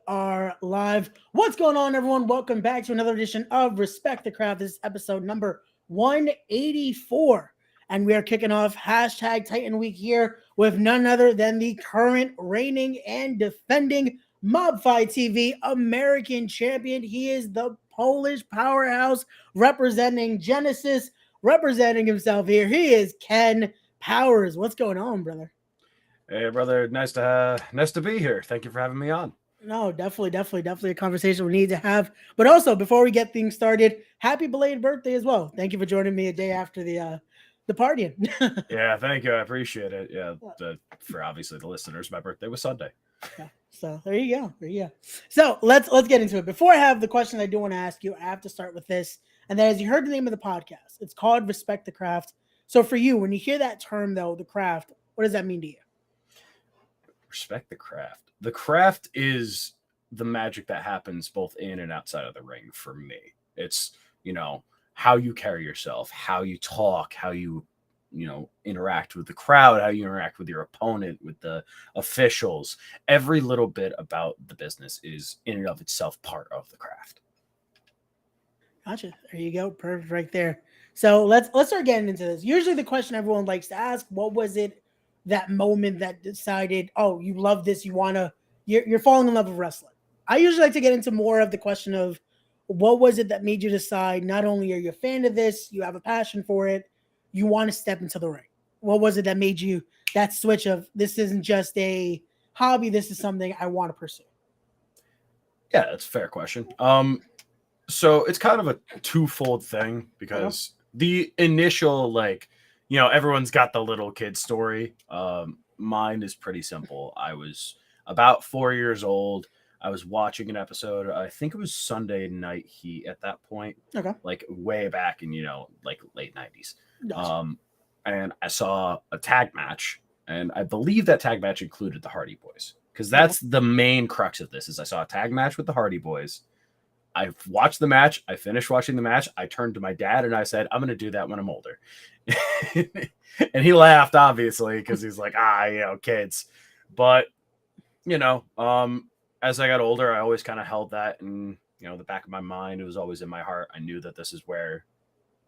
are live. What's going on, everyone? Welcome back to another edition of Respect the Craft. This is episode number 184. And we are kicking off hashtag Titan Week here with none other than the current reigning and defending Mob Fight TV American champion. He is the Polish powerhouse representing Genesis, representing himself here. He is Ken Powers. What's going on, brother? Hey, brother. Nice to be here. Thank you for having me on. No, definitely a conversation we need to have. But also, before we get things started, happy belated birthday as well. Thank you for joining me a day after the partying. Yeah, thank you. I appreciate it. Yeah, for obviously the listeners, my birthday was Sunday. Yeah, so there you go. So let's get into it. Before I have the question I do want to ask you, I have to start with this. And that is, you heard the name of the podcast. It's called Respect the Craft. So for you, when you hear that term, though, the craft, what does that mean to you? Respect the craft. The craft is the magic that happens both in and outside of the ring for me. It's, how you carry yourself, how you talk, how you interact with the crowd, how you interact with your opponent, with the officials. Every little bit about the business is in and of itself part of the craft. Gotcha. There you go. Perfect right there. So let's start getting into this. Usually the question everyone likes to ask, what was it that moment that decided, oh, you love this, you're falling in love with wrestling? I usually like to get into more of the question of what was it that made you decide not only are you a fan of this, you have a passion for it, you want to step into the ring. What was it that made you that switch of this isn't just a hobby, this is something I want to pursue? Yeah, that's a fair question. So it's kind of a twofold thing because the initial, everyone's got the little kid story. Mine is pretty simple. I was about 4 years old. I was watching an episode. I think it was Sunday Night Heat at that point. Okay. Like way back in, late 90s. Gotcha. And I saw a tag match. And I believe that tag match included the Hardy Boys. Because that's the main crux of this, is I saw a tag match with the Hardy Boys. I watched the match. I finished watching the match. I turned to my dad and I said, I'm going to do that when I'm older. And he laughed, obviously, because he's like, kids. But, as I got older, I always kind of held that in, the back of my mind. It was always in my heart. I knew that this is where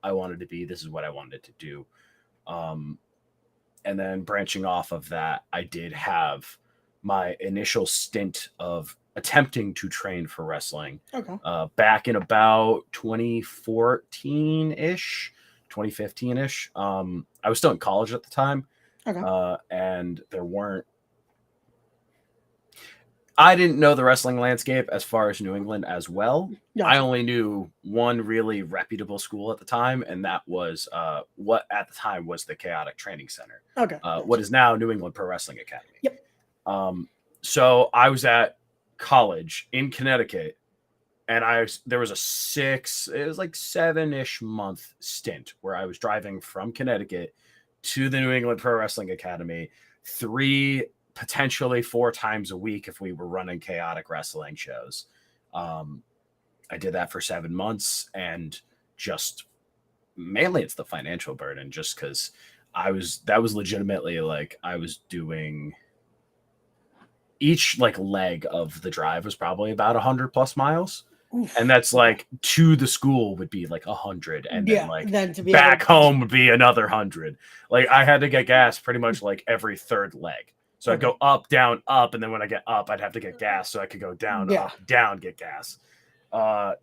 I wanted to be. This is what I wanted to do. And then branching off of that, I did have my initial stint of attempting to train for wrestling back in about 2014-ish, 2015-ish. I was still in college at the time. And I didn't know the wrestling landscape as far as New England as well. Gotcha. I only knew one really reputable school at the time, and that was what at the time was the Chaotic Training Center. What is now New England Pro Wrestling Academy. Yep. So I was at college in Connecticut, and there was a 7-ish month stint where I was driving from Connecticut to the New England Pro Wrestling Academy 3, potentially 4 times a week if we were running chaotic wrestling shows. I did that for 7 months, and just mainly it's the financial burden, just because that was legitimately I was doing each leg of the drive was probably about 100+ miles. Oof. And that's to the school would be 100, and then to be back home would be another 100. I had to get gas pretty much every third leg. So I'd go up, down, up, and then when I get up, I'd have to get gas so I could go down, up, down, get gas. I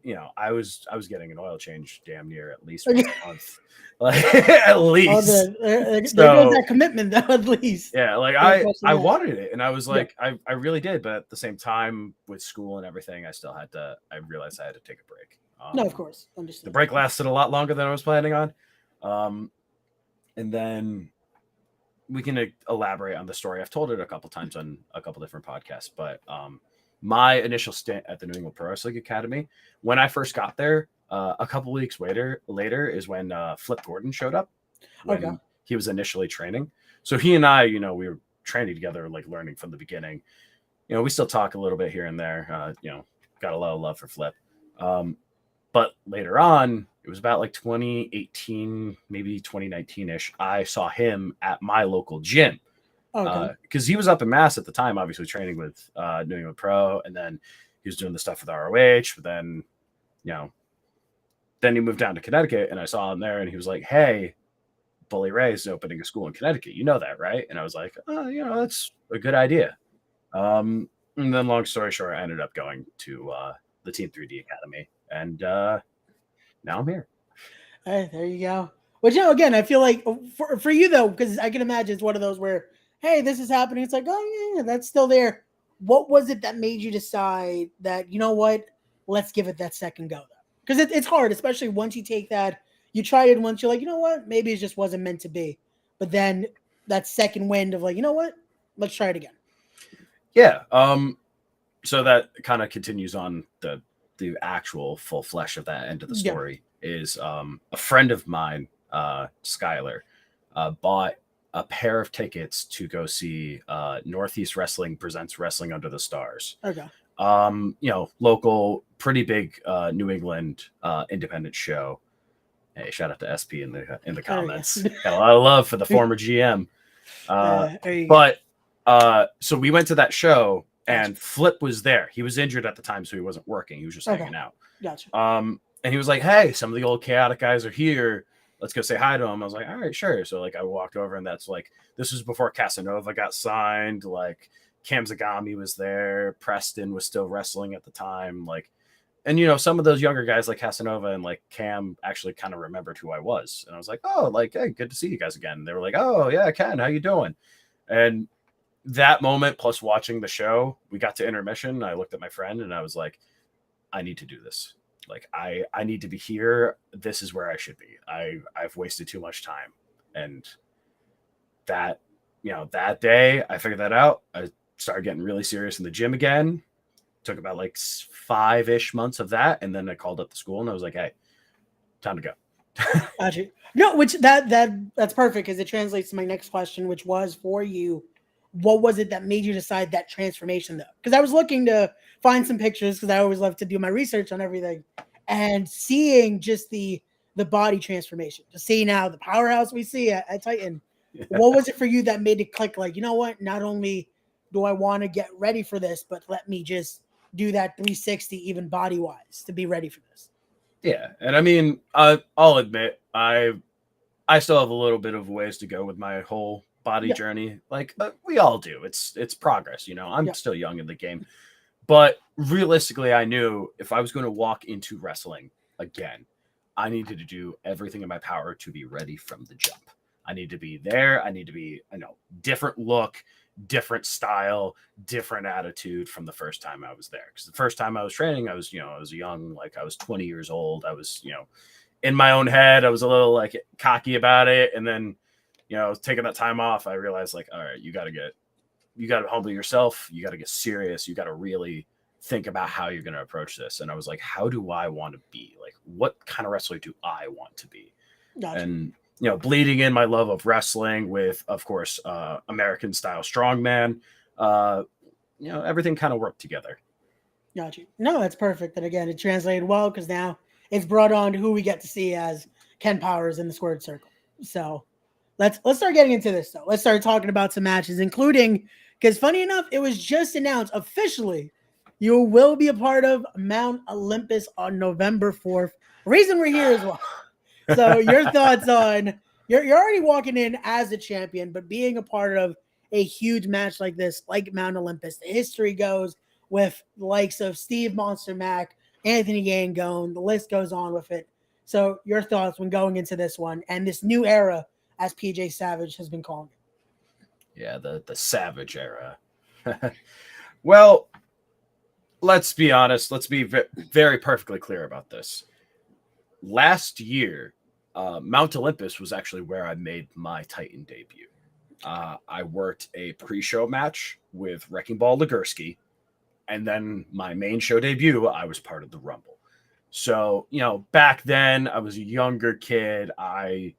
was getting an oil change damn near at least once a month. At least. There goes that commitment, though, at least. Yeah, I wanted it, and I was I really did, but at the same time, with school and everything, I realized I had to take a break. No, of course. Understood. The break lasted a lot longer than I was planning on. And then we can elaborate on the story. I've told it a couple times on a couple different podcasts, but my initial stint at the New England Pro Wrestling Academy, when I first got there, a couple weeks later is when Flip Gordon showed up when he was initially training. So he and I, we were training together, learning from the beginning. We still talk a little bit here and there. Got a lot of love for Flip. But later on, it was about 2018, maybe 2019-ish. I saw him at my local gym Okay. Because he was up in Mass at the time, obviously training with New England Pro, and then he was doing the stuff with ROH. But then, you know, then he moved down to Connecticut, and I saw him there, and he was like, "Hey, Bully Ray is opening a school in Connecticut. You know that, right?" And I was like, "Oh, you know, that's a good idea." And then, long story short, I ended up going to the Team 3D Academy, and now I'm here. Hey, there you go. Which, again, I feel like for you though, because I can imagine it's one of those where, hey, this is happening. It's like, oh yeah, that's still there. What was it that made you decide that, you know what, let's give it that second go though? Because it's hard, especially once you take that, you try it once, you're like, you know what, maybe it just wasn't meant to be. But then that second wind of like, you know what, let's try it again. Yeah. So that kind of continues on the actual full flesh of that end of the story. Is a friend of mine, Skylar, bought a pair of tickets to go see Northeast Wrestling presents Wrestling Under the Stars. Okay. You know, local, pretty big New England independent show. Hey, shout out to SP in the comments. Got a lot of love for the former GM. So we went to that show, and Flip was there. He was injured at the time, so he wasn't working. He was just hanging out. Gotcha. And he was like, "Hey, some of the old Chaotic guys are here. Let's go say hi to them." I was like, "All right, sure." So like I walked over, and that's like, this was before Casanova got signed. Like Cam Zagami was there. Preston was still wrestling at the time. Like, and you know, some of those younger guys like Casanova and like Cam actually kind of remembered who I was. And I was like, "Oh, like, hey, good to see you guys again." And they were like, "Oh yeah, Ken, how you doing?" And that moment plus watching the show, we got to intermission. I looked at my friend and I was like, "I need to do this. Like, I need to be here. This is where I should be. I've wasted too much time." And that, you know, that day I figured that out. I started getting really serious in the gym again. Took about like 5-ish months of that. And then I called up the school and I was like, "Hey, time to go." Gotcha. No, which that's perfect because it translates to my next question, which was for you. What was it that made you decide that transformation though? Because I was looking to find some pictures because I always love to do my research on everything, and seeing just the body transformation, to see now the powerhouse we see at Titan. What was it for you that made it click? Like, you know what? Not only do I want to get ready for this, but let me just do that 360 even body wise to be ready for this. Yeah, and I mean, I'll admit, I still have a little bit of ways to go with my whole body journey. Like we all do. It's progress. You know, I'm still young in the game, but realistically, I knew if I was going to walk into wrestling again, I needed to do everything in my power to be ready from the jump. I need to be there. I need to be, different look, different style, different attitude from the first time I was there. Because the first time I was training, I was young, like I was 20 years old. I was, in my own head, I was a little like cocky about it. And then, taking that time off, I realized like, all right, you got to humble yourself. You got to get serious. You got to really think about how you're going to approach this. And I was like, how do I want to be? Like, what kind of wrestler do I want to be? Gotcha. And, bleeding in my love of wrestling with, of course, American style strongman, everything kind of worked together. Gotcha. No, that's perfect. And again, it translated well because now it's brought on to who we get to see as Ken Powers in the squared circle. So let's start getting into this though. Let's start talking about some matches, including, because funny enough, it was just announced officially you will be a part of Mount Olympus on November 4th. Reason we're here as well. So your thoughts on, you're already walking in as a champion, but being a part of a huge match like this, like Mount Olympus, the history goes with the likes of Steve Monster Mac, Anthony Gangone, the list goes on with it. So your thoughts when going into this one and this new era, as PJ Savage has been calling it. Yeah, the Savage era. Well, let's be honest. Let's be very perfectly clear about this. Last year, Mount Olympus was actually where I made my Titan debut. I worked a pre-show match with Wrecking Ball Legursky, and then my main show debut, I was part of the Rumble. So, back then I was a younger kid. I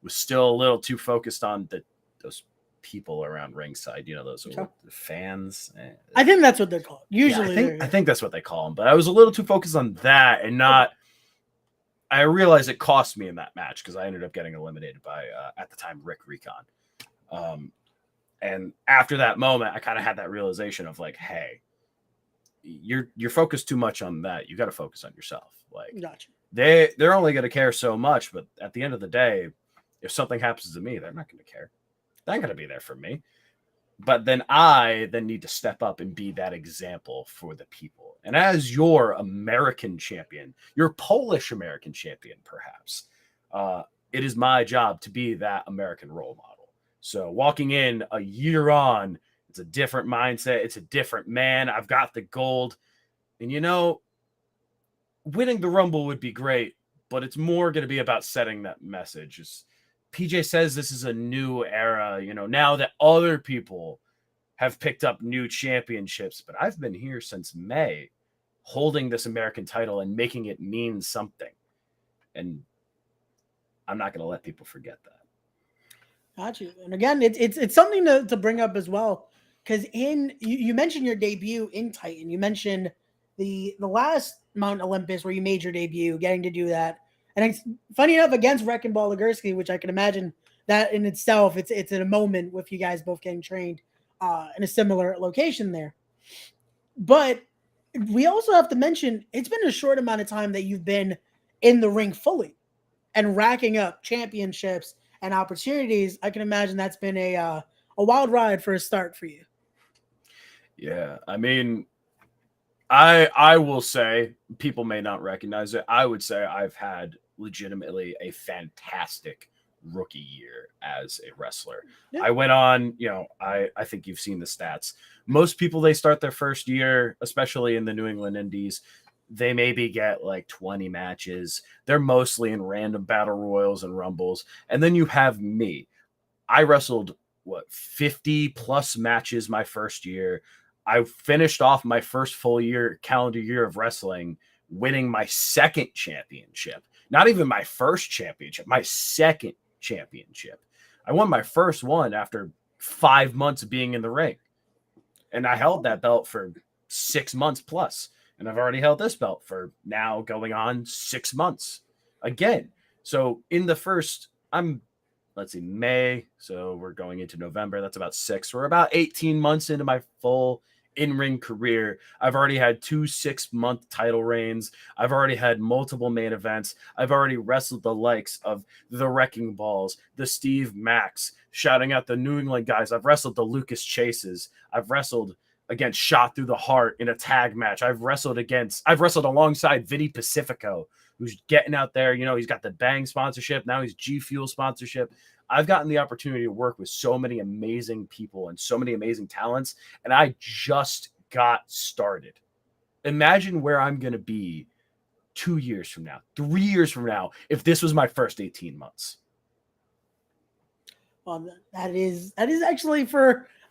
was still a little too focused on those people around ringside, those fans. I think that's what they're called. Usually, I think that's what they call them. But I was a little too focused on that and not. I realized it cost me in that match because I ended up getting eliminated by, at the time, Rick Recon. And after that moment, I kind of had that realization of like, hey, you're focused too much on that. You got to focus on yourself. Like, Gotcha. they're only going to care so much, but at the end of the day, if something happens to me, they're not going to care. They're not going to be there for me. But then I then need to step up and be that example for the people. And as your American champion, your Polish American champion, perhaps, it is my job to be that American role model. So walking in a year on, it's a different mindset. It's a different man. I've got the gold. And, winning the Rumble would be great, but it's more going to be about setting that message. PJ says this is a new era, now that other people have picked up new championships, but I've been here since May holding this American title and making it mean something. And I'm not going to let people forget that. Got you. And again, it's something to bring up as well, because you mentioned your debut in Titan. You mentioned the last Mount Olympus where you made your debut, getting to do that. And it's funny enough, against Wrecking Ball Legursky, which I can imagine that in itself, it's in a moment with you guys both getting trained in a similar location there. But we also have to mention it's been a short amount of time that you've been in the ring fully and racking up championships and opportunities. I can imagine that's been a wild ride for a start for you. Yeah, I mean, I will say, people may not recognize it, I would say I've had legitimately a fantastic rookie year as a wrestler. Yeah. I went on, I think you've seen the stats. Most people, they start their first year, especially in the New England Indies, they maybe get like 20 matches. They're mostly in random battle royals and rumbles. And then you have me. I wrestled 50 plus matches my first year. I finished off my first full calendar year of wrestling, winning my second championship. Not even my first championship, my second championship. I won my first one after 5 months of being in the ring. And I held that belt for 6 months plus. And I've already held this belt for now going on 6 months again. So in the first, May. So we're going into November. That's about 6. We're about 18 months into my full in-ring career. I've already had 2 6-month title reigns. I've already had multiple main events. I've already wrestled the likes of the Wrecking Balls, the Steve Max, shouting out the New England guys. I've wrestled the Lucas Chases. I've wrestled against Shot Through the Heart in a tag match. I've wrestled alongside Vinny Pacifico, who's getting out there. He's got the Bang sponsorship. Now he's G Fuel sponsorship. I've gotten the opportunity to work with so many amazing people and so many amazing talents, and I just got started. Imagine where I'm going to be 2 years from now, 3 years from now, if this was my first 18 months. Well, that is actually,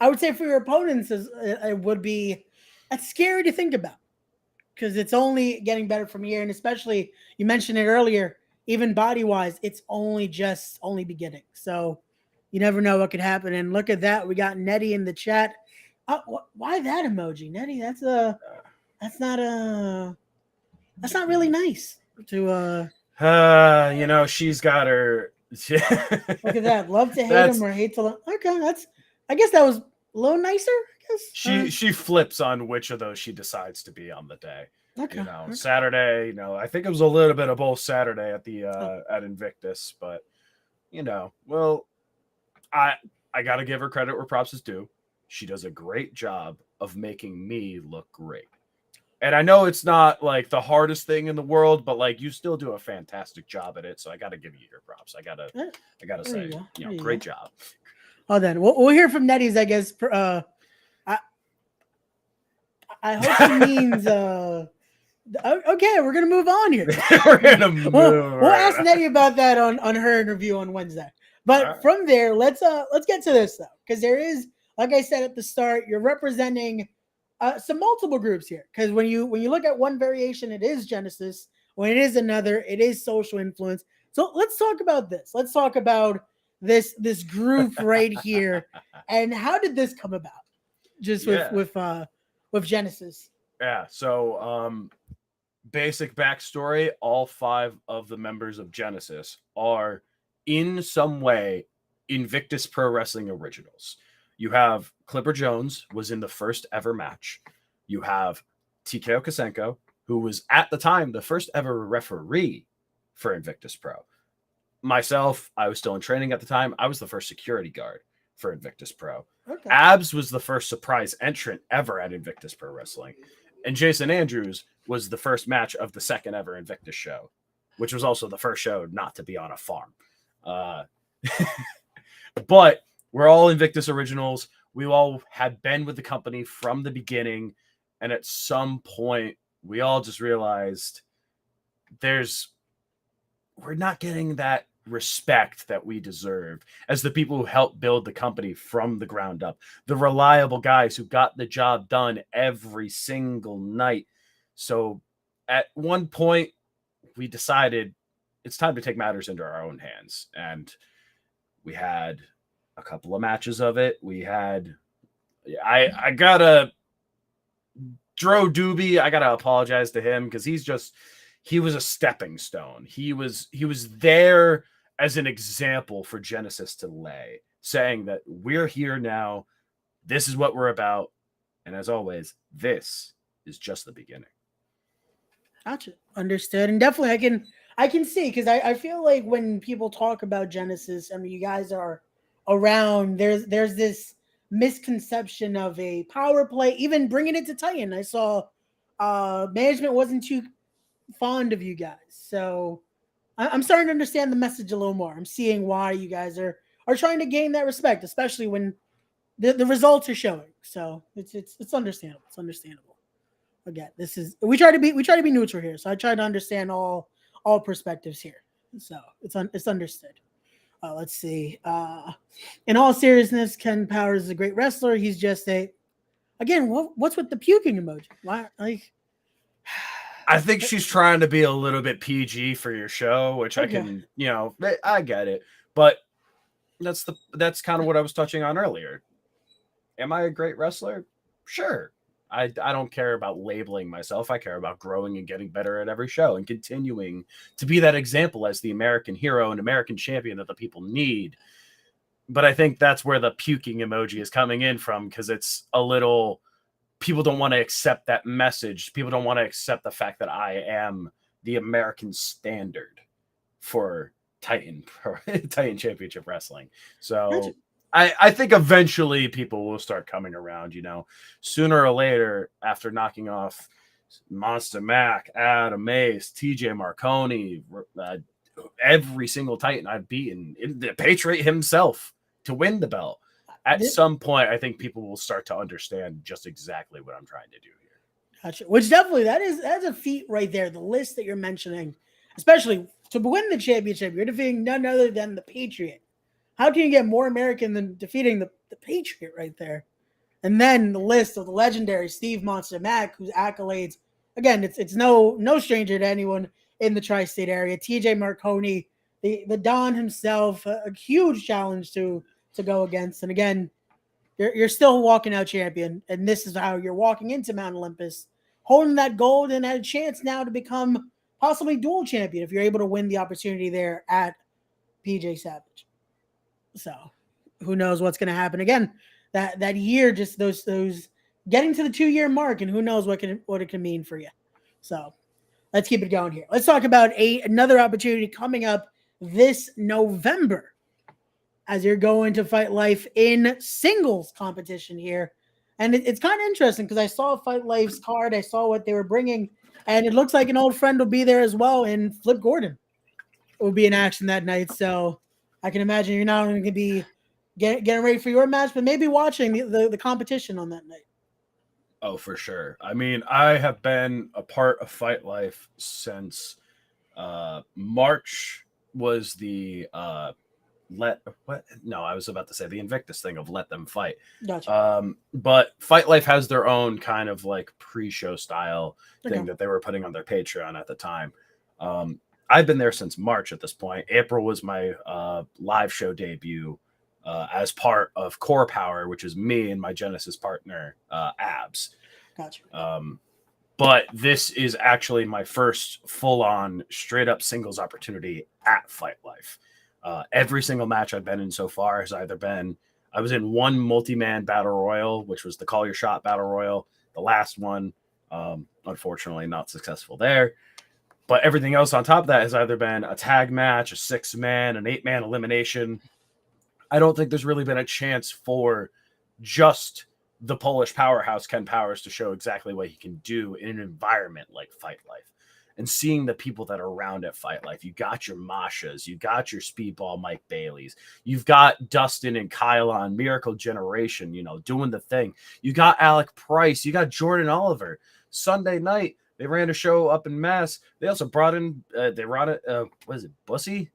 I would say for your opponents, it would be that's scary to think about, because it's only getting better from here. And especially, you mentioned it earlier, even body-wise, it's only beginning. So you never know what could happen. And look at that. We got Nettie in the chat. Why that emoji, Nettie? That's not really nice to she's got her. Look at that. Love to hate him or hate to love. Okay, I guess that was a little nicer. I guess she flips on which of those she decides to be on the day. Okay. Okay. Saturday, I think it was a little bit of both Saturday at the at Invictus, but well, I got to give her credit where props is due. She does a great job of making me look great. And I know it's not like the hardest thing in the world, but like you still do a fantastic job at it. So I got to give you your props. I gotta say, great job. Oh, then we'll hear from Nettie's, I guess. I hope she means. Okay, we're gonna move on here. We'll ask Nettie about that on her interview on Wednesday. But from there, let's get to this though, because there is, like I said at the start, you're representing some multiple groups here. Because when you look at one variation, it is Genesis. When it is another, it is Social Influence. So let's talk about this. Let's talk about this group right here, and how did this come about? Just with Genesis. Yeah. So basic backstory: all 5 of the members of Genesis are in some way Invictus Pro Wrestling originals. You have Clipper Jones was in the first ever match. You have TKO Kosenko, who was at the time the first ever referee for Invictus Pro. Myself, I was still in training at the time. I was the first security guard for Invictus Pro. Okay. Abs was the first surprise entrant ever at Invictus Pro Wrestling. And Jason Andrews was the first match of the second ever Invictus show, which was also the first show not to be on a farm. But we're all Invictus originals. We all had been with the company from the beginning. And at some point, we all just realized we're not getting that respect that we deserve as the people who helped build the company from the ground up, the reliable guys who got the job done every single night. So at one point, we decided it's time to take matters into our own hands. And we had a couple of matches of it. We had, I gotta, Dro Doobie, I gotta apologize to him because he was a stepping stone. He was there as an example for Genesis to lay, saying that we're here now. This is what we're about. And as always, this is just the beginning. Gotcha. Understood. And definitely I can see, because I feel like when people talk about Genesis, I mean, you guys are around, there's this misconception of a power play, even bringing it to Titan. I saw management wasn't too fond of you guys. So I'm starting to understand the message a little more. I'm seeing why you guys are trying to gain that respect, especially when the results are showing. So it's understandable. It's understandable. Again, we try to be neutral here. So I try to understand all perspectives here. So it's understood. Let's see. In all seriousness, Ken Powers is a great wrestler. He's just again, what's with the puking emoji? Why, like? I think she's trying to be a little bit PG for your show, which okay. I can, I get it. But that's kind of what I was touching on earlier. Am I a great wrestler? Sure. I don't care about labeling myself. I care about growing and getting better at every show and continuing to be that example as the American hero and American champion that the people need. But I think that's where the puking emoji is coming in from, because it's a little... People don't want to accept that message. People don't want to accept the fact that I am the American standard for Titan Championship Wrestling. So I think eventually people will start coming around, sooner or later, after knocking off Monster Mac, Adam Ace, TJ Marconi, every single Titan I've beaten, the Patriot himself to win the belt. At some point, I think people will start to understand just exactly what I'm trying to do here. Gotcha. Which definitely, that's a feat right there. The list that you're mentioning, especially to win the championship, you're defeating none other than the Patriot. How can you get more American than defeating the Patriot right there? And then the list of the legendary Steve Monster Mac, whose accolades, again, it's no stranger to anyone in the tri-state area. TJ Marconi, the Don himself, a huge challenge to go against. And again, you're still walking out champion, and this is how you're walking into Mount Olympus, holding that gold and had a chance now to become possibly dual champion if you're able to win the opportunity there at PJ Savage. So who knows what's going to happen again that year, just those getting to the 2-year mark, and who knows what it can mean for you. So let's keep it going here. Let's talk about another opportunity coming up this November, as you're going to Fight Life in singles competition here. And it's kind of interesting because I saw Fight Life's card. I saw what they were bringing, and it looks like an old friend will be there as well in Flip Gordon. It will be in action that night. So I can imagine you're not only going to be getting ready for your match, but maybe watching the competition on that night. Oh, for sure. I mean, I have been a part of Fight Life since March was the I was about to say the Invictus thing of let them fight. Gotcha. But Fight Life has their own kind of like pre-show style thing that they were putting on their Patreon at the time. I've been there since March at this point. April was my live show debut as part of Core Power, which is me and my Genesis partner, Abs. Gotcha. But this is actually my first full-on straight-up singles opportunity at Fight Life. Every single match I've been in so far has either been I was in one multi-man battle royal, which was the Call Your Shot battle royal, the last one. Unfortunately, not successful there. But everything else on top of that has either been a tag match, a 6-man, an 8-man elimination. I don't think there's really been a chance for just the Polish powerhouse, Ken Powers, to show exactly what he can do in an environment like Fight Life. And seeing the people that are around at Fight Life, you got your Mashas, you got your Speedball Mike Baileys, you've got Dustin and Kyle on Miracle Generation, doing the thing. You got Alec Price, you got Jordan Oliver. Sunday night, they ran a show up in Mass. They also brought in, what is it, Bussy?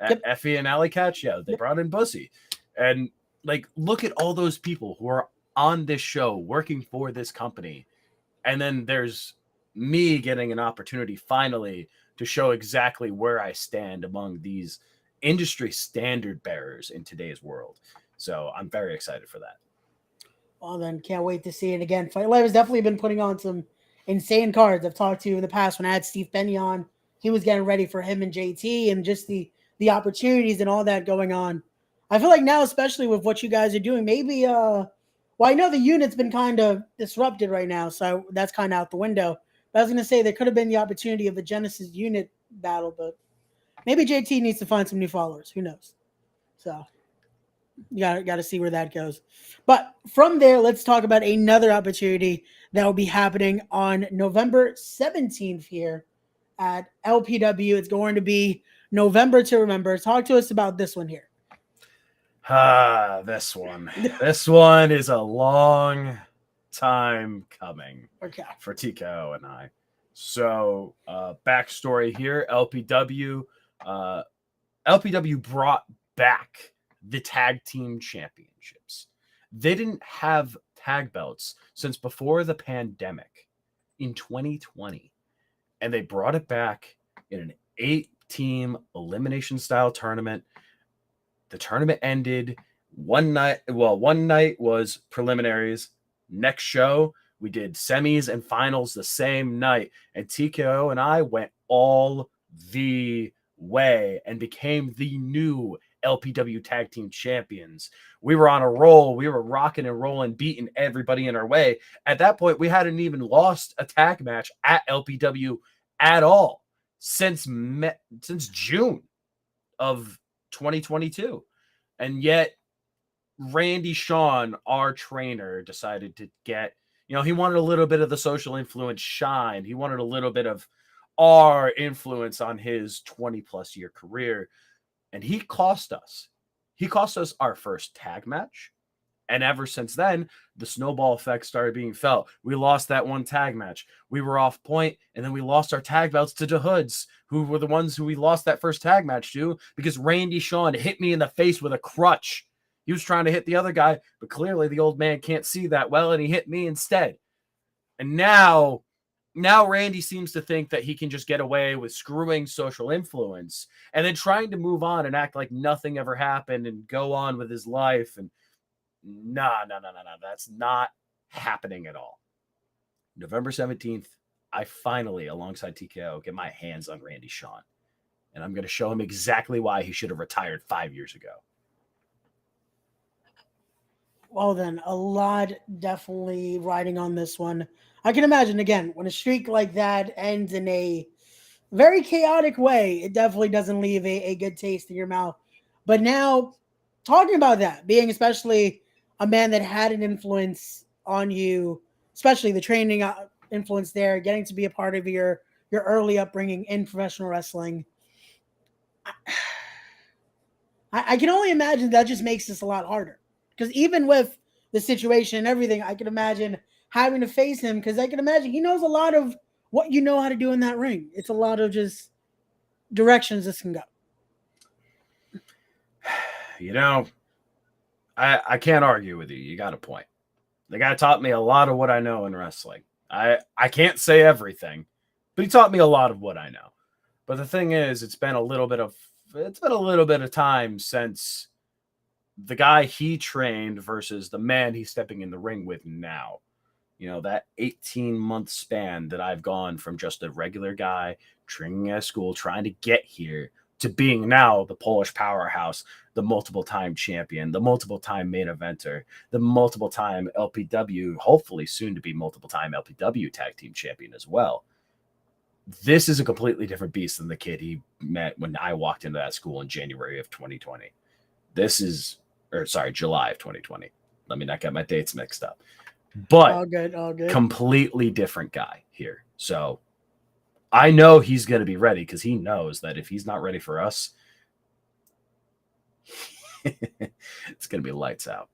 Yep. Effie and Alley Catch? Yeah, they brought in Bussy. And, look at all those people who are on this show working for this company. And then there's me getting an opportunity finally to show exactly where I stand among these industry standard bearers in today's world. So I'm very excited for that. Well, then can't wait to see it again. Fight Life has definitely been putting on some insane cards. I've talked to in the past when I had Steve Benny on. He was getting ready for him and JT and just the opportunities and all that going on. I feel like now, especially with what you guys are doing, maybe I know the unit's been kind of disrupted right now, so that's kind of out the window. But I was going to say there could have been the opportunity of a Genesis unit battle, but maybe JT needs to find some new followers. Who knows? So you got to see where that goes. But from there, let's talk about another opportunity that will be happening on November 17th here at LPW. It's going to be November to Remember. Talk to us about this one here. This one. This one is a long time coming for TKO and I. So, backstory here, LPW brought back the tag team championships. They didn't have tag belts since before the pandemic in 2020. And they brought it back in an 8-team elimination style tournament. The tournament ended one night. Well, one night was preliminaries. Next show, we did semis and finals the same night. And TKO and I went all the way and became the new LPW tag team champions. We were on a roll. We were rocking and rolling, beating everybody in our way. At that point, we hadn't even lost a tag match at LPW at all since June of 2022. And yet Randy Sean, our trainer, decided to get, he wanted a little bit of the social influence shine. He wanted a little bit of our influence on his 20 plus year career. And he cost us our first tag match. And ever since then, the snowball effect started being felt. We lost that one tag match. We were off point, and then we lost our tag belts to the Hoods, who were the ones who we lost that first tag match to because Randy Sean hit me in the face with a crutch. He was trying to hit the other guy, but clearly the old man can't see that well, and he hit me instead. And now Randy seems to think that he can just get away with screwing social influence and then trying to move on and act like nothing ever happened and go on with his life. And no. That's not happening at all. November 17th, I finally, alongside TKO, get my hands on Randy Sean. And I'm going to show him exactly why he should have retired 5 years ago. Well, then, a lot definitely riding on this one. I can imagine, again, when a streak like that ends in a very chaotic way, it definitely doesn't leave a good taste in your mouth. But now, talking about that, being especially a man that had an influence on you, especially the training influence there, getting to be a part of your early upbringing in professional wrestling, I can only imagine that just makes this a lot harder. Because even with the situation and everything, I can imagine having to face him because I can imagine he knows a lot of what you know how to do in that ring. It's a lot of just directions this can go. I can't argue with you. You got a point. The guy taught me a lot of what I know in wrestling. I can't say everything, but he taught me a lot of what I know. But the thing is, it's been a little bit of time since the guy he trained versus the man he's stepping in the ring with now. That 18-month span that I've gone from just a regular guy training at school, trying to get here, to being now the Polish powerhouse, the multiple time champion, the multiple time main eventer, the multiple time LPW, hopefully soon to be multiple time LPW tag team champion as well. This is a completely different beast than the kid he met when I walked into that school in January of 2020. July of 2020. Let me not get my dates mixed up. But all good. Completely different guy here. So I know he's going to be ready because he knows that if he's not ready for us, it's going to be lights out.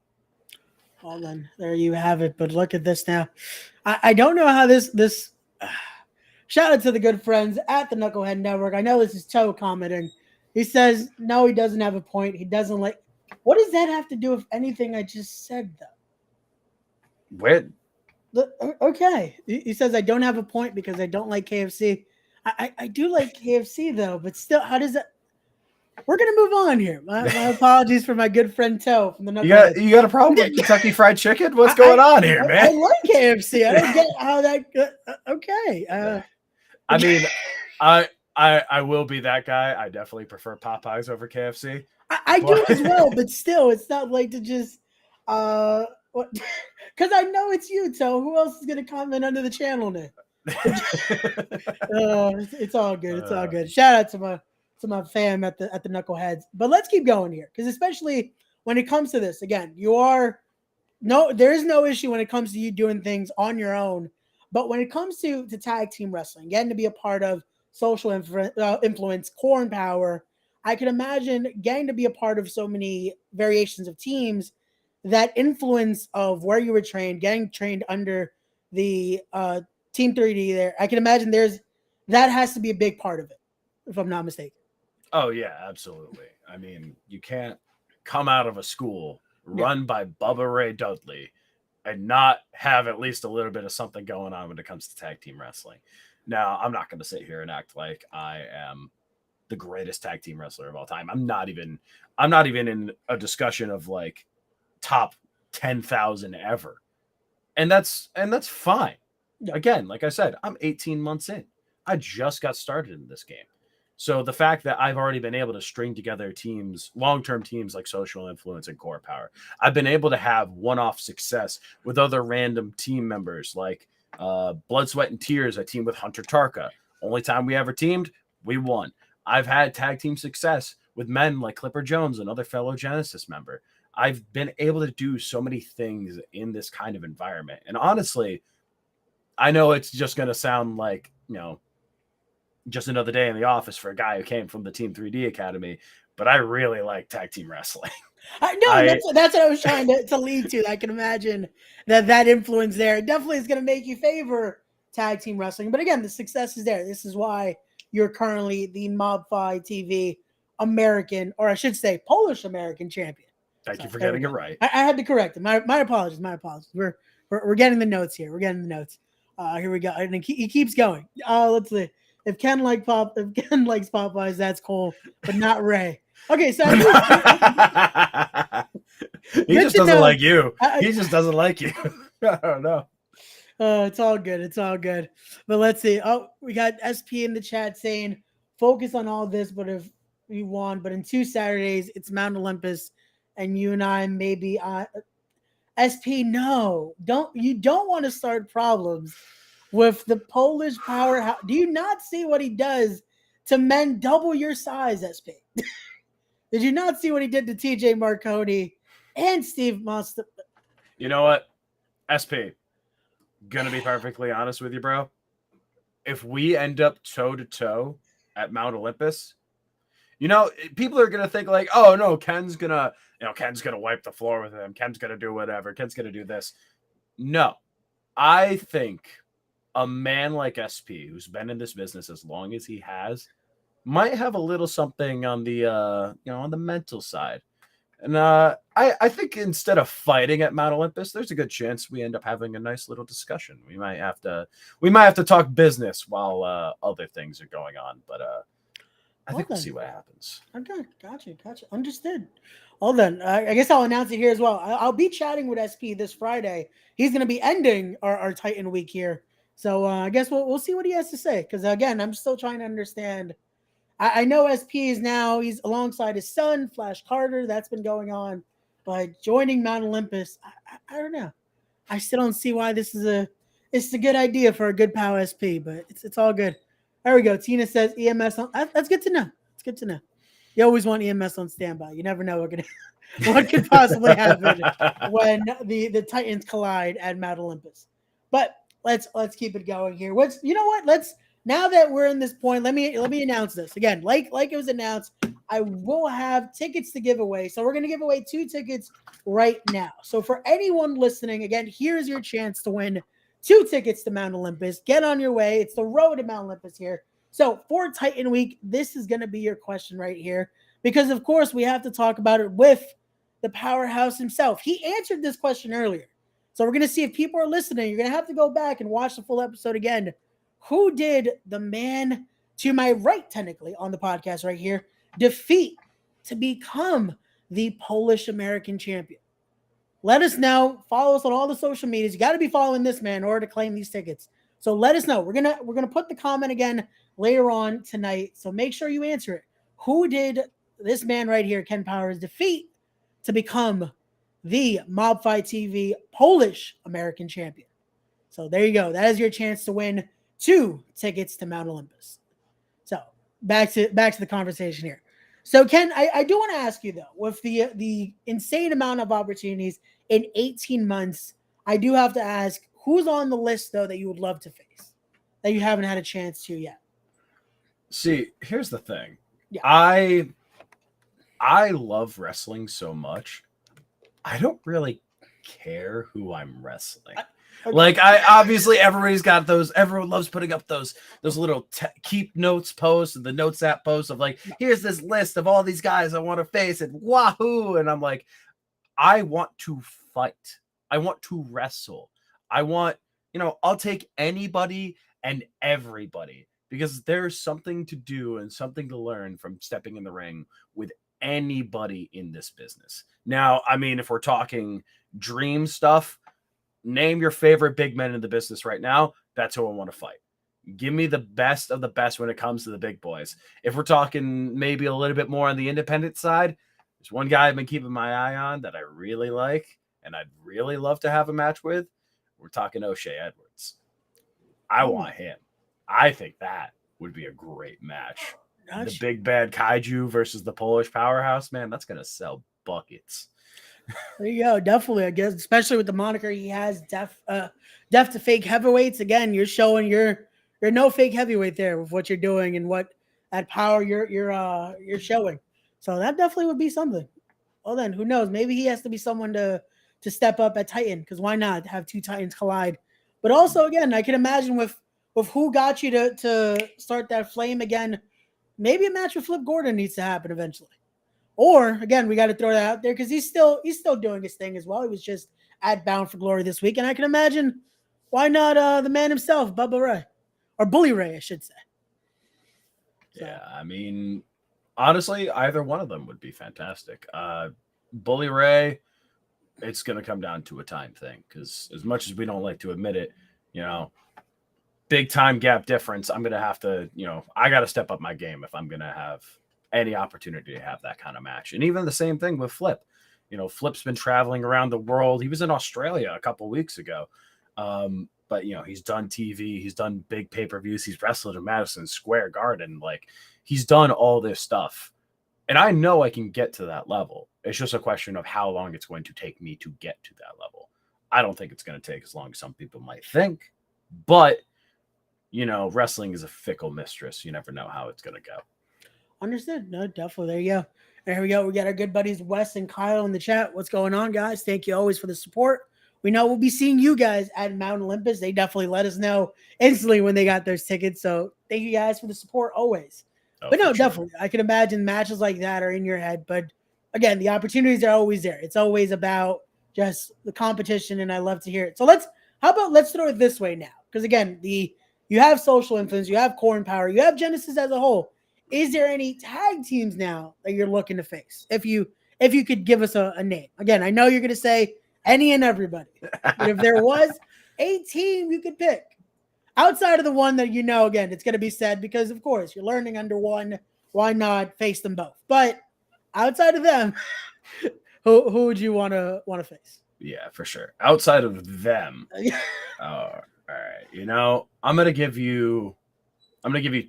Well, then there you have it. But look at this now. I don't know how this shout out to the good friends at the Knucklehead Network. I know this is Toe commenting. He says, no, he doesn't have a point. He doesn't like. What does that have to do with anything I just said, though? Where? Okay. He says, I don't have a point because I don't like KFC. I do like KFC, though, but still, how does that? We're going to move on here. My apologies for my good friend Toe from the Knucklehead. You got a problem with Kentucky Fried Chicken? What's going on here, man? I like KFC. I don't get how that. Okay. I mean, I will be that guy. I definitely prefer Popeyes over KFC. I do as well, but still, it's not like to just because I know it's you, so who else is gonna comment under the channel name? It's all good. It's all good. Shout out to my fam at the Knuckleheads. But let's keep going here, because especially when it comes to this, again, there is no issue when it comes to you doing things on your own. But when it comes to tag team wrestling, getting to be a part of social influence, core and power, I can imagine getting to be a part of so many variations of teams, that influence of where you were trained, getting trained under the Team 3D there. I can imagine that has to be a big part of it, if I'm not mistaken. Oh, yeah, absolutely. I mean, you can't come out of a school run by Bubba Ray Dudley and not have at least a little bit of something going on when it comes to tag team wrestling. Now, I'm not going to sit here and act like I am the greatest tag team wrestler of all time. I'm not even in a discussion of like top 10,000 ever. And that's fine. Yeah. Again, like I said, I'm 18 months in. I just got started in this game. So the fact that I've already been able to string together teams, long-term teams like Social Influence and Core Power, I've been able to have one-off success with other random team members like Blood, Sweat, and Tears. I teamed with Hunter Tarka. Only time we ever teamed, we won. I've had tag team success with men like Clipper Jones, another fellow Genesis member. I've been able to do so many things in this kind of environment. And honestly, I know it's just going to sound like, just another day in the office for a guy who came from the Team 3D Academy, but I really like tag team wrestling. That's what I was trying to lead to. I can imagine that influence there. It definitely is going to make you favor tag team wrestling. But again, the success is there. This is why you're currently the Mob5 TV American, or I should say Polish American champion. Thank you for getting it right. I had to correct it. My apologies. My apologies. We're getting the notes here. We're getting the notes. Here we go. And he keeps going. Let's see. If Ken likes Popeyes, that's cool, but not Ray. Okay, so he just doesn't like you. He just doesn't like you. I don't know. It's all good. It's all good. But let's see. Oh, we got SP in the chat saying, focus on all this, but if we won, but in 2 Saturdays, it's Mount Olympus, and you and I maybe SP, no. You don't want to start problems with the Polish powerhouse. Do you not see what he does to men double your size, SP? Did you not see what he did to TJ Marconi and Steve Monster? You know what? SP, gonna be perfectly honest with you, bro. If we end up toe-to-toe at Mount Olympus, people are gonna think like, oh no, Ken's gonna wipe the floor with him. Ken's gonna do whatever. Ken's gonna do this. No, I think a man like SP, who's been in this business as long as he has, might have a little something on the on the mental side. And I think instead of fighting at Mount Olympus, there's a good chance we end up having a nice little discussion. We might have to talk business while other things are going on. But I think we'll see what happens. Okay, gotcha. Understood. Well then, I guess I'll announce it here as well. I'll be chatting with SP this Friday. He's going to be ending our Titan week here. So I guess we'll see what he has to say. Because again, I'm still trying to understand. I know SP is now, he's alongside his son, Flash Carter. That's been going on. But joining Mount Olympus, I don't know. I still don't see why it's a good idea for a good POW SP, but it's all good. There we go. Tina says EMS on. That's good to know. It's good to know. You always want EMS on standby. You never know what could possibly happen when the Titans collide at Mount Olympus. But let's keep it going here. You know what? Now that we're in this point, let me announce this again. Like it was announced, I will have tickets to give away. So we're going to give away 2 tickets right now. So for anyone listening, again, here's your chance to win 2 tickets to Mount Olympus. Get on your way. It's the road to Mount Olympus here. So for Titan Week, this is going to be your question right here, because of course we have to talk about it with the Powerhouse himself. He answered this question earlier. So we're going to see if people are listening. You're going to have to go back and watch the full episode again. Who did the man to my right, technically, on the podcast right here, defeat to become the Polish American champion? Let us know. Follow us on all the social medias. You got to be following this man in order to claim these tickets. So let us know. We're gonna put the comment again later on tonight. So make sure you answer it. Who did this man right here, Ken Powers, defeat to become the Mob Fight TV Polish American champion? So there you go. That is your chance to win 2 tickets to Mount Olympus. So back to the conversation here. So Ken, I do want to ask you though, with the insane amount of opportunities in 18 months, I do have to ask, who's on the list though that you would love to face that you haven't had a chance to yet? See, here's the thing. Yeah. I love wrestling so much. I don't really care who I'm wrestling. Okay. Like, everybody's got those. Everyone loves putting up those little keep notes posts and the notes app posts of like, here's this list of all these guys I want to face and wahoo. And I'm like, I want to fight. I want to wrestle. I want, I'll take anybody and everybody, because there's something to do and something to learn from stepping in the ring with anybody in this business. Now, I mean, if we're talking dream stuff, name your favorite big men in the business right now. That's who I want to fight. Give me the best of the best when it comes to the big boys. If we're talking maybe a little bit more on the independent side, there's one guy I've been keeping my eye on that I really like and I'd really love to have a match with. We're talking O'Shea Edwards. I want him. I think that would be a great match. Gotcha. The big bad kaiju versus the Polish Powerhouse, man, that's going to sell buckets. There you go. Definitely, I guess, especially with the moniker he has, deaf to fake heavyweights. Again, you're showing you're no fake heavyweight there with what you're doing and what that power you're showing. So that definitely would be something. Well, then who knows? Maybe he has to be someone to step up at Titan, because why not have 2 Titans collide? But also, again, I can imagine with who got you to start that flame again, maybe a match with Flip Gordon needs to happen eventually. Or again, we got to throw that out there because he's still doing his thing as well. He was just at Bound for Glory this week, and I can imagine why not the man himself, Bubba Ray, or Bully Ray, I should say. So. Yeah, I mean, honestly, either one of them would be fantastic. Bully Ray, it's going to come down to a time thing, because as much as we don't like to admit it, big time gap difference. I'm going to have to, I got to step up my game if I'm going to have any opportunity to have that kind of match. And even the same thing with Flip. Flip's been traveling around the world. He was in Australia a couple weeks ago. But he's done TV, he's done big pay-per-views, he's wrestled in Madison Square Garden. Like, he's done all this stuff. And I know I can get to that level. It's just a question of how long it's going to take me to get to that level. I don't think it's going to take as long as some people might think, but wrestling is a fickle mistress. You never know how it's going to go. Understood. No, definitely. There you go. There we go. We got our good buddies Wes and Kyle in the chat. What's going on, guys? Thank you always for the support. We know we'll be seeing you guys at Mount Olympus. They definitely let us know instantly when they got those tickets. So thank you guys for the support always. But no, definitely. I can imagine matches like that are in your head. But again, the opportunities are always there. It's always about just the competition, and I love to hear it. So let's throw it this way now. Because again, you have Social Influence, you have Core and Power, you have Genesis as a whole. Is there any tag teams now that you're looking to face? If you could give us a name. Again, I know you're going to say any and everybody. But if there was a team you could pick outside of the one that again, it's going to be said because, of course, you're learning under one why not face them both? But outside of them, who would you want to face? Yeah, for sure. Outside of them, all right. I'm gonna give you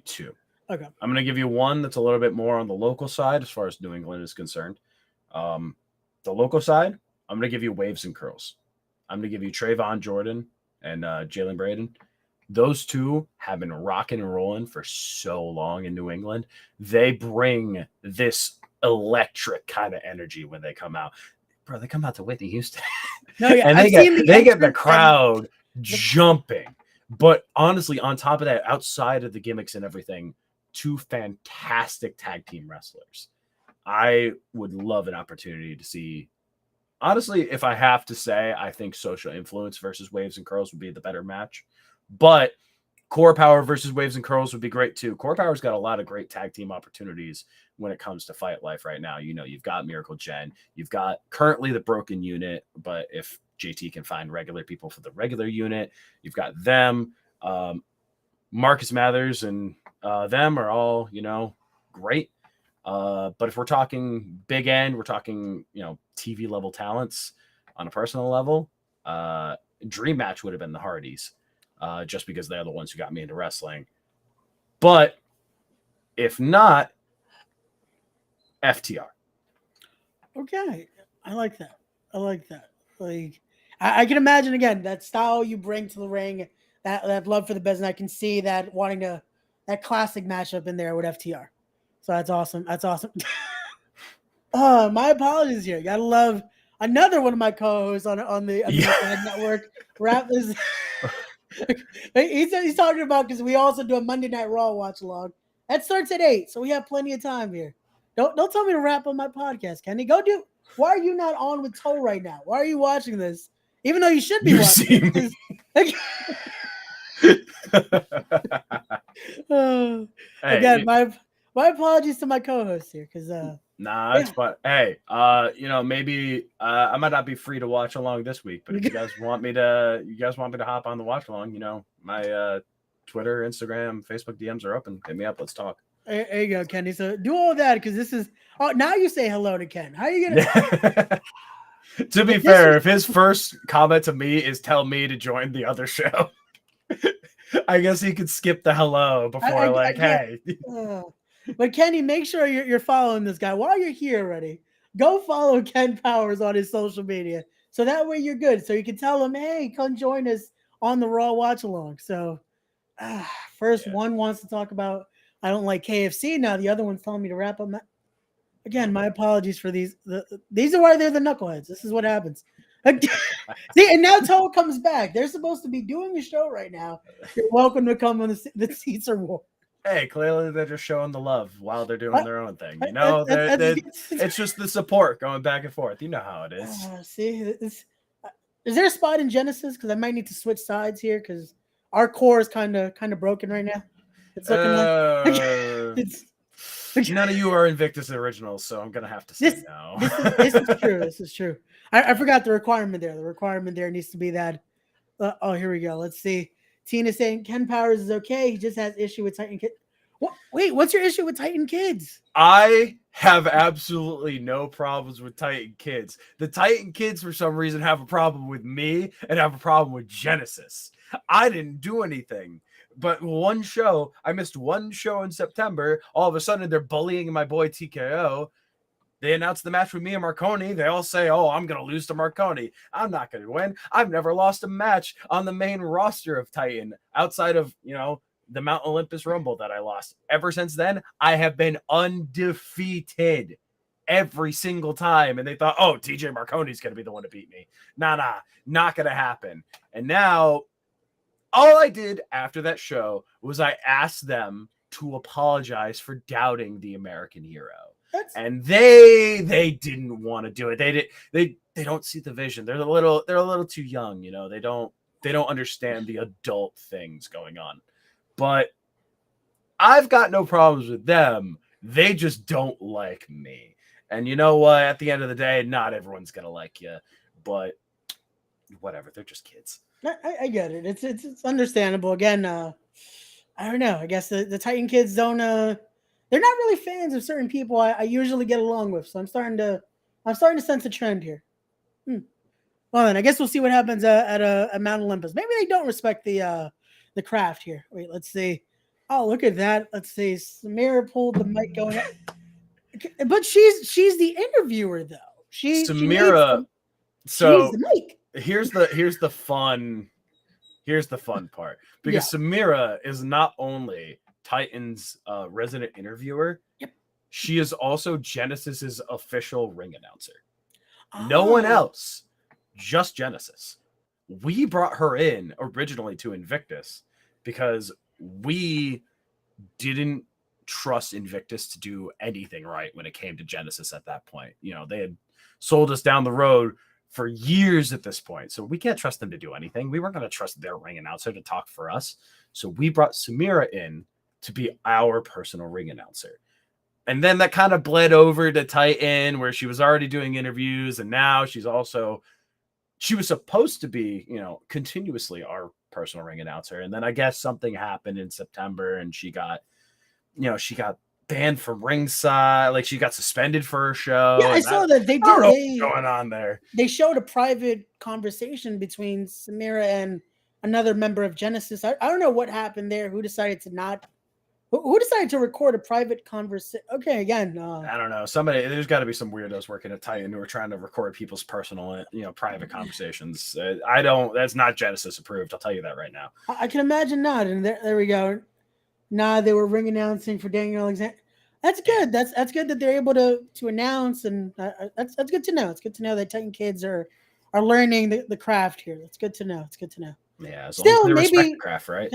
two. Okay. I'm gonna give you one that's a little bit more on the local side as far as New England is concerned. Um, the local side, I'm gonna give you Waves and Curls. I'm gonna give you Trayvon Jordan and Jalen Braden. Those two have been rocking and rolling for so long in New England. They bring this electric kind of energy when they come out. Bro, they come out to Whitney Houston. No, yeah, and they get the crowd jumping. But honestly, on top of that, outside of the gimmicks and everything, two fantastic tag team wrestlers. I would love an opportunity to see. Honestly, if I have to say, I think Social Influence versus Waves and Curls would be the better match. But Core Power versus Waves and Curls would be great too. Core Power's got a lot of great tag team opportunities when it comes to Fight Life right now. You've got Miracle Jen, you've got currently the Broken Unit, but if JT can find regular people for the regular unit, you've got them. Marcus Mathers and them are all, great. But if we're talking big end, we're talking, TV level talents on a personal level, dream match would have been the Hardys, just because they're the ones who got me into wrestling. But if not, FTR. Okay. I like that. Like, I can imagine, again, that style you bring to the ring, that love for the business. I can see that that classic matchup in there with FTR. So that's awesome. My apologies here. Gotta love another one of my co-hosts on the network. Rap is he's talking about, because we also do a Monday Night Raw watch along. That starts at 8, so we have plenty of time here. Don't tell me to rap on my podcast, Kenny. Go do. Why are you not on with Toe right now? Why are you watching this? Even though you should be watching this. Again, my apologies to my co-host here, because nah, it's fine. Hey, maybe I might not be free to watch along this week, but if you guys want me to hop on the watch along, my Twitter, Instagram, Facebook DMs are open. Hit me up. Let's talk. There you go, Kenny. So do all that, because this is. Oh, now you say hello to Ken. How are you gonna? To be fair, if his first comment to me is tell me to join the other show, I guess he could skip the hello before hey. But Kenny, make sure you're following this guy while you're here already. Go follow Ken Powers on his social media, so that way you're good. So you can tell him, hey, come join us on the Raw watch along. So one wants to talk about, I don't like KFC. Now the other one's telling me to wrap up. Again, my apologies for these. These are why they're the knuckleheads. This is what happens. See, and now Toe comes back. They're supposed to be doing a show right now. You're welcome to come on the seats are warm. Hey, clearly they're just showing the love while they're doing their own thing. It's just the support going back and forth. You know how it is. See, is there a spot in Genesis? Because I might need to switch sides here, because our core is kind of broken right now. It's looking none of you are Invictus originals, so I'm gonna have to say no. This is true. This is true. I forgot the requirement there. The requirement there needs to be that. Here we go. Let's see. Tina's saying Ken Powers is okay. He just has issue with Titan Kids. Wait, what's your issue with Titan Kids? I have absolutely no problems with Titan Kids. The Titan Kids, for some reason, have a problem with me and have a problem with Genesis. I didn't do anything. But I missed one show in September. All of a sudden, they're bullying my boy TKO. They announced the match with me and Marconi. They all say, oh, I'm going to lose to Marconi. I'm not going to win. I've never lost a match on the main roster of Titan outside of, the Mount Olympus Rumble that I lost. Ever since then, I have been undefeated every single time. And they thought, oh, TJ Marconi's going to be the one to beat me. Nah, not going to happen. And now, all I did after that show was I asked them to apologize for doubting the American hero. And they didn't want to do it. They don't see the vision. They're a little too young, They don't understand the adult things going on. But I've got no problems with them. They just don't like me. And you know what? At the end of the day, not everyone's gonna like you. But whatever, they're just kids. I get it. It's understandable. Again, I don't know. I guess the Titan Kids don't they're not really fans of certain people I usually get along with. So I'm starting to sense a trend here. Well, then I guess we'll see what happens at Mount Olympus. Maybe they don't respect the craft here. Wait, let's see. Oh, look at that. Let's see. Samira pulled the mic going up. But she's the interviewer though. She needs Samira. the mic. Here's the fun part, because Samira is not only Titan's resident interviewer, she is also Genesis's official ring announcer. No one else, just Genesis. We brought her in originally to Invictus because we didn't trust Invictus to do anything right when it came to Genesis at that point. You know, they had sold us down the road for years at this point, so we can't trust them to do anything. We weren't going to trust their ring announcer to talk for us, so we brought Samira in to be our personal ring announcer. And then that kind of bled over to Titan, where she was already doing interviews, and now she was supposed to be, you know, continuously our personal ring announcer. And then I guess something happened in September, and she got banned from ringside. Like, she got suspended for her show. Yeah, I saw that they did. I don't know what's going on there. They showed a private conversation between Samira and another member of Genesis. I don't know what happened there. Who decided to record a private conversation? Okay, again, I don't know. There's got to be some weirdos working at Titan who are trying to record people's personal, private conversations. That's not Genesis approved. I'll tell you that right now. I can imagine not. And there we go. They were ring announcing for Daniel Alexander. That's good. That's good that they're able to announce, and that's good to know. It's good to know that Titan kids are learning the craft here. That's good to know. It's good to know. Yeah, as long as they respect the craft, right?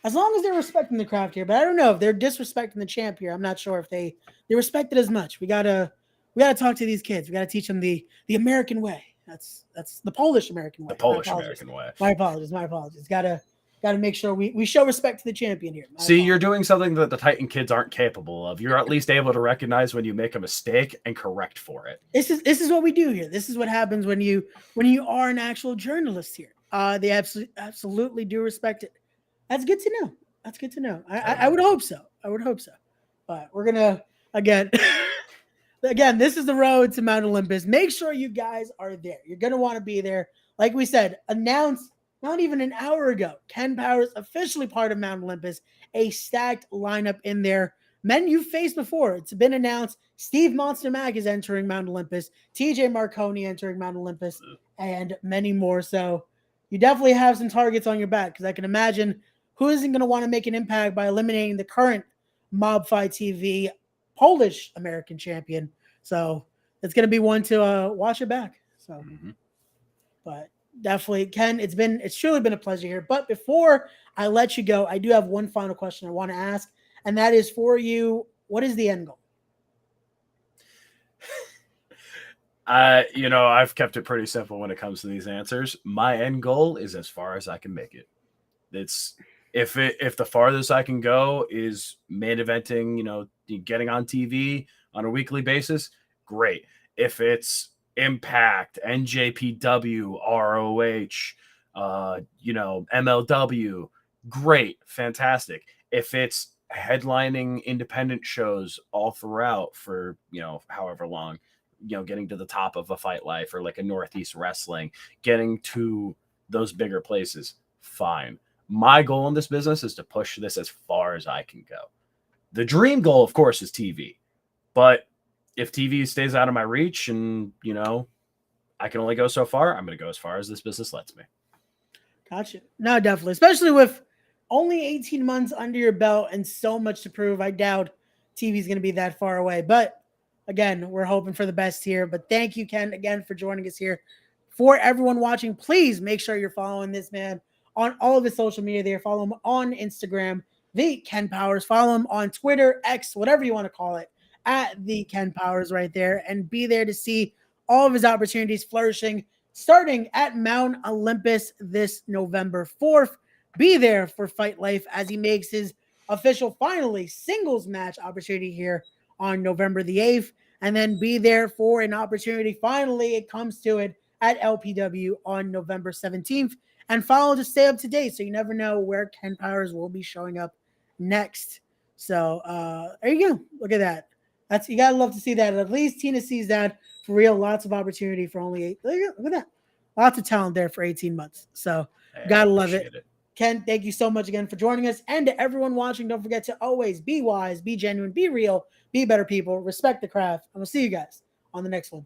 As long as they're respecting the craft here, but I don't know if they're disrespecting the champ here. I'm not sure if they respect it as much. We gotta talk to these kids. We gotta teach them the American way. That's the Polish American way. The Polish American way. My apologies. Gotta make sure we show respect to the champion here. You're doing something that the Titan kids aren't capable of. You're at least able to recognize when you make a mistake and correct for it. This is what we do here. This is what happens when you are an actual journalist here. They absolutely do respect it. That's good to know. That's good to know. I would hope so. But we're gonna again. This is the road to Mount Olympus. Make sure you guys are there. You're gonna want to be there. Like we said, announced not even an hour ago. Ken Powers officially part of Mount Olympus. A stacked lineup in there. Men you've faced before. It's been announced. Steve Monster Mac is entering Mount Olympus. TJ Marconi entering Mount Olympus, and many more. So you definitely have some targets on your back, because I can imagine who isn't going to want to make an impact by eliminating the current Mob Fight TV Polish American champion. So it's going to be one to watch your back. So, but definitely, Ken, it's truly been a pleasure here. But before I let you go, I do have one final question I want to ask, and that is for you. What is the end goal? I've kept it pretty simple when it comes to these answers. My end goal is as far as I can make it. It's if the farthest I can go is main eventing, getting on TV on a weekly basis, great. If it's Impact, NJPW, ROH, MLW, great, fantastic. If it's headlining independent shows all throughout for, however long, getting to the top of a Fight Life or like a Northeast Wrestling, getting to those bigger places, fine. My goal in this business is to push this as far as I can go. The dream goal, of course, is TV. But if TV stays out of my reach and, I can only go so far, I'm going to go as far as this business lets me. Gotcha. No, definitely. Especially with only 18 months under your belt and so much to prove. I doubt TV is going to be that far away. But again, we're hoping for the best here. But thank you, Ken, again, for joining us here. For everyone watching, please make sure you're following this man on all of his social media there. Follow him on Instagram, the Ken Powers. Follow him on Twitter, X, whatever you want to call it, at the Ken Powers right there. And be there to see all of his opportunities flourishing, starting at Mount Olympus this November 4th. Be there for Fight Life as he makes his official, finally, singles match opportunity here on November the 8th. And then be there for an opportunity, finally, it comes to it, at LPW on November 17th. And follow to stay up to date so you never know where Ken Powers will be showing up next. So there you go. Look at that. That's, you gotta love to see that. At least Tina sees that for real. Lots of opportunity for only 8. Look at that. Lots of talent there for 18 months. So Hey, I gotta love it. appreciate it. Ken, thank you so much again for joining us. And to everyone watching, don't forget to always be wise, be genuine, be real, be better people, respect the craft. And we'll see you guys on the next one.